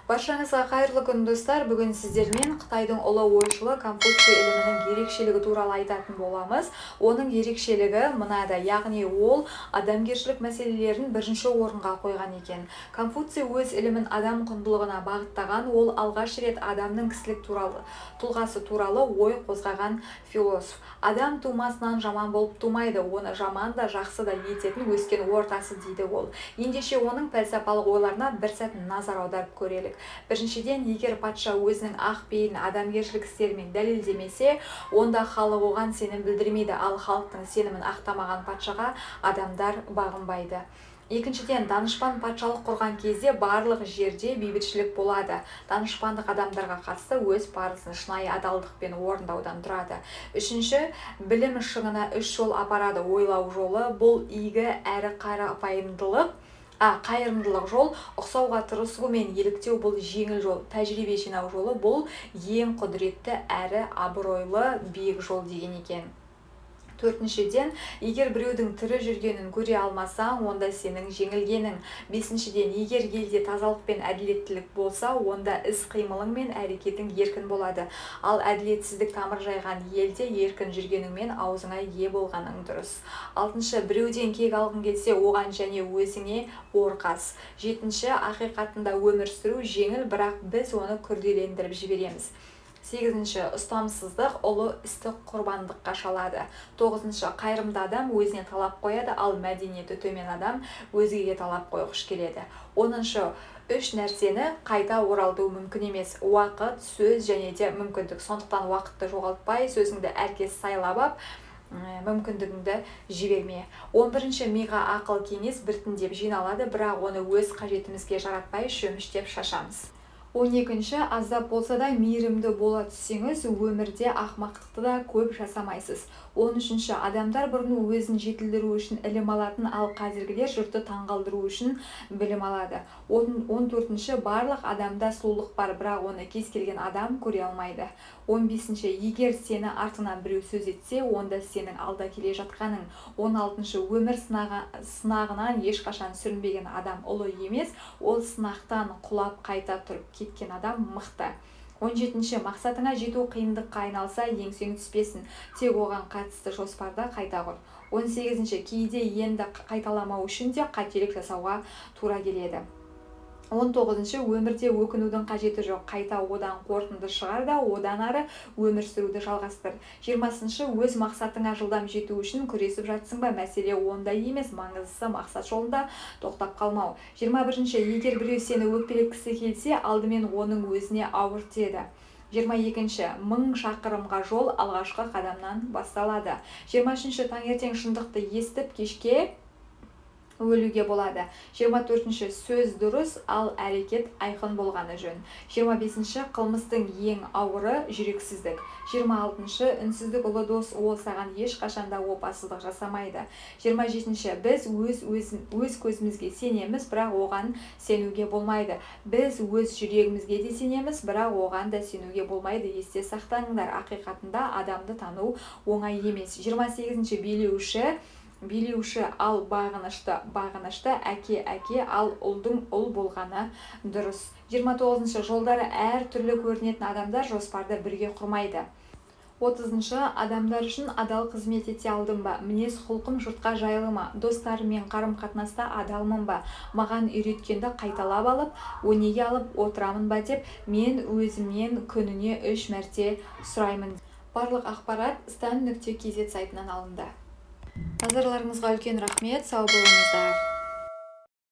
Баршаңызға қайырлы күн достар. Бүгін сіздермен Қытайдың ұлы ойшылы Конфуций ілімінің ерекшелігі туралы айтатын боламыз. Оның ерекшелігі мынада, яғни ол адамгершілік мәселелерін бірінші орынға қойған екен. Конфуций өз ілімін адам құндылығына бағыттаған, ол алғаш рет адамның кісілік тұлғасы туралы ой қозғаған философ. Адам тумасынан жаман болып тумайды, оны жаман да жақсы да ететін өскен ортасы дейді ол. Ендеше оның пәлсапалық ойларына бір сәт назар аударып көрелік. Біріншіден, егер патша өзінің ақ пейілін адамгершілік істерімен дәлелдемесе, онда халық оған сенім білдірмейді, ал халықтың сенімін ақтамаған патшаға адамдар бағынбайды. Екіншіден, данышпан патшалық құрған кезде барлық жерде бейбітшілік болады. Данышпандық адамдарға қатысты өз парызын шынайы адалдықпен орындаудан тұрады. Үшінші, білім шыңына үш жол апарады. Ойлау жолы — бұл игі әрі қайырымдылық жол, ұқсауға тырысу мен еліктеу — бұл жеңіл жол, тәжірибе жинау жолы — бұл ең құдіретті әрі абыройлы биік жол деген екен. Төртіншіден, егер біреудің тірі жүргенін көре алмасаң, онда сенің жеңілгенің. Бесіншіден, егер елде тазалық пен әділеттілік болса, онда іс-қимылың мен әрекетің еркін болады. Ал әділетсіздік тамыр жайған елде еркін жүргеніңмен аузыңа ие болғаның дұрыс. Алтыншы, біреуден кек алғың келсе, оған және өзіңе орқас. Жетінші, ақиқатында өмір сүру жеңіл, бірақ біз оны күрделендіріп жібереміз. Сегізінші, ұстамсыздық ұлы істі құрбандыққа шалады. Тоғызыншы, қайырымды адам өзіне талап қояды, ал мәдениеті төмен адам өзгеге талап қойғыш келеді. Оныншы, үш нәрсені қайта оралту мүмкін емес: уақыт, сөз және де мүмкіндік. Сондықтан уақытты жоғалтпай, сөзіңді әркез сайлап ап, мүмкіндігіңді жіберме. 11-ші, миға ақыл кеңес біртіндеп жиналады, бірақ оны өз қажетімізге жаратпай шөміштеп шашамыз. 12-ші, аздап болса да мейірімді бола түссеңіз, өмірде ақымақтықты да көп жасамайсыз. 13-ші, адамдар бұрын өзін жетілдіру үшін ілім алатын, ал қазіргілер жұртты таңғалдыру үшін білім алады. 14-ші, барлық адамда сұлулық бар, бірақ оны кез келген адам көре алмайды. 15-ші, егер сені артынан біреу сөз етсе, онда сенің алда келе жатқаның. 16-ші, өмір сынағынан ешқашан сүрінбеген адам ұлы емес, ол сынақтан құлап қайта тұрып кеткен адам мықты. 17-ші, мақсатыңа жету қиындыққа айналса, еңсең түспесін, тек оған қатысты жоспарда қайта құр. 18-ші, кейде енді қайталамау үшін де қателік жасауға тура келеді. 19-ші, өмірде өкінудің қажеті жоқ, қайта одан қорытынды шығар да одан ары өмір сүруді жалғастыр. 20-ші, өз мақсатыңа жылдам жету үшін күресіп жатсың ба, мәселе онда емес, маңыздысы мақсат жолында тоқтап қалмау. 21-ші, егер біреу сені өкпелеткісі келсе, алдымен оның өзіне ауыр тиеді. 22-ші, 1000 шақырымға жол алғашқы қадамнан басталады. 23-ші, таңертең шындықты естіп, кешке өлуге болады. 24-ші, сөз дұрыс, ал әрекет айқын болғаны жөн. 25-ші, қылмыстың ең ауыры жүрексіздік. 26-ші, үнсіздік ұлы дос, ол саған ешқашанда опасыздық жасамайды. 27-ші, біз өз көзімізге сенеміз, бірақ оған сенуге болмайды. Біз өз жүрегімізге де сенеміз, бірақ оған да сенуге болмайды. Есте сақтаңдар, ақиқатында адамды тану оңай емес. 28-ші, билеуші ал бағынышты, әке, ал ұлдың ұл болғаны дұрыс. 29-ші, жолдары әр түрлі көрінетін адамдар жоспарды бірге құрмайды. 30-ші, адамдар үшін адал қызмет ете алдым ба, мінез құлқым жұртқа жайлы ма, достарыммен қарым-қатынаста адалмын ба, маған үйреткенді қайталап алып, өнеге алып отырамын ба деп, мен өзімнен күніне 3 мәрте сұраймын. Барлық ақпарат stan.kz сайтынан алынды. Назарларыңызға үлкен рахмет, сау болыңыздар.